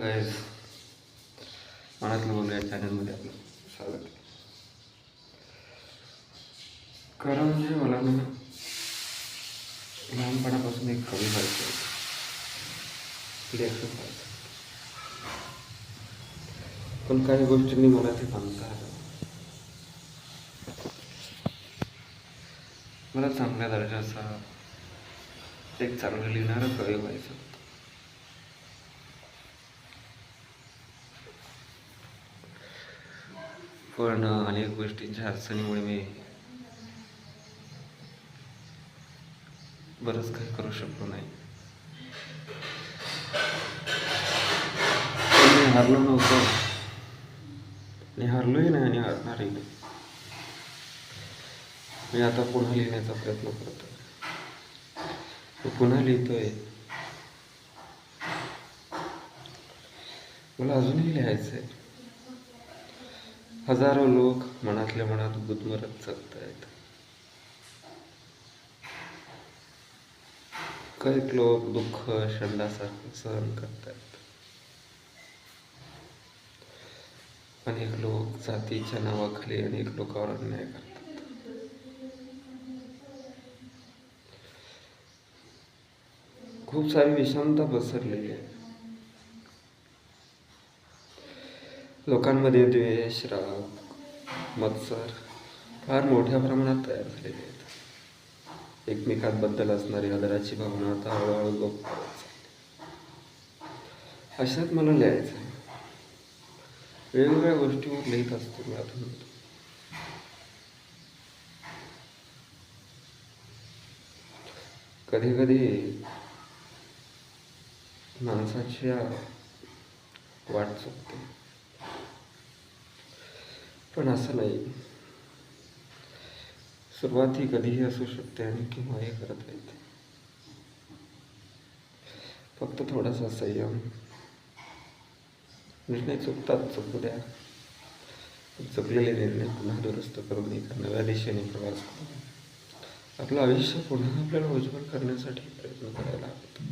Guys, मनातलं बोलूया चॅनलमध्ये आपलं स्वागत आहे. खरं म्हणजे मला ना लहानपणापासून एक कवी व्हायचं होतं, लेखक व्हायचं. पण काही गोष्टींनी मला ते थांबता आलं. मला चांगल्या दर्जाचा एक चांगलं लिहिणारं कवी व्हायचं होतं. पण अनेक गोष्टींच्या अडचणीमुळे मी बरंच काही करू शकलो नाही. पण मी हारलो नव्हतो आणि हारलोही नाही आणि हारणारही नाही. मी आता पुन्हा लिहिण्याचा प्रयत्न करतोय. मी पुन्हा लिहितोय. मला अजूनही लिहायचंय. हजारो लोक मनातल्या मनात गुदमरत जगतायत. काही लोक दुःख शंडासारखं सहन करतायत. अनेक लोक जातीच्या नावाखाली अनेक लोकांवर अन्याय करतात. खूप सारी विषमता पसरलेली आहे. लोकांमध्ये द्वेष, राग, मत्सर फार मोठ्या प्रमाणात तयार झालेले आहेत. एकमेकांबद्दल असणारी आदराची भावना आता हळूहळू लोप पावत चालली. अशात मला लिहायचं आहे. वेगवेगळ्या गोष्टीवर लिहित असतो मी अधून. कधी कधी माणसाची वाट चुकते, पण असं नाही. सुरुवात ही कधीही असू शकते आणि केव्हाही करता येते. फक्त थोडासा संयम. निर्णय चुकतात, चुकू द्या. चुकलेले निर्णय पुन्हा दुरुस्त करून एका नव्या दिशेने प्रवास करून आपलं आयुष्य पुन्हा आपल्याला उज्ज्वल करण्यासाठी प्रयत्न करायला हवं.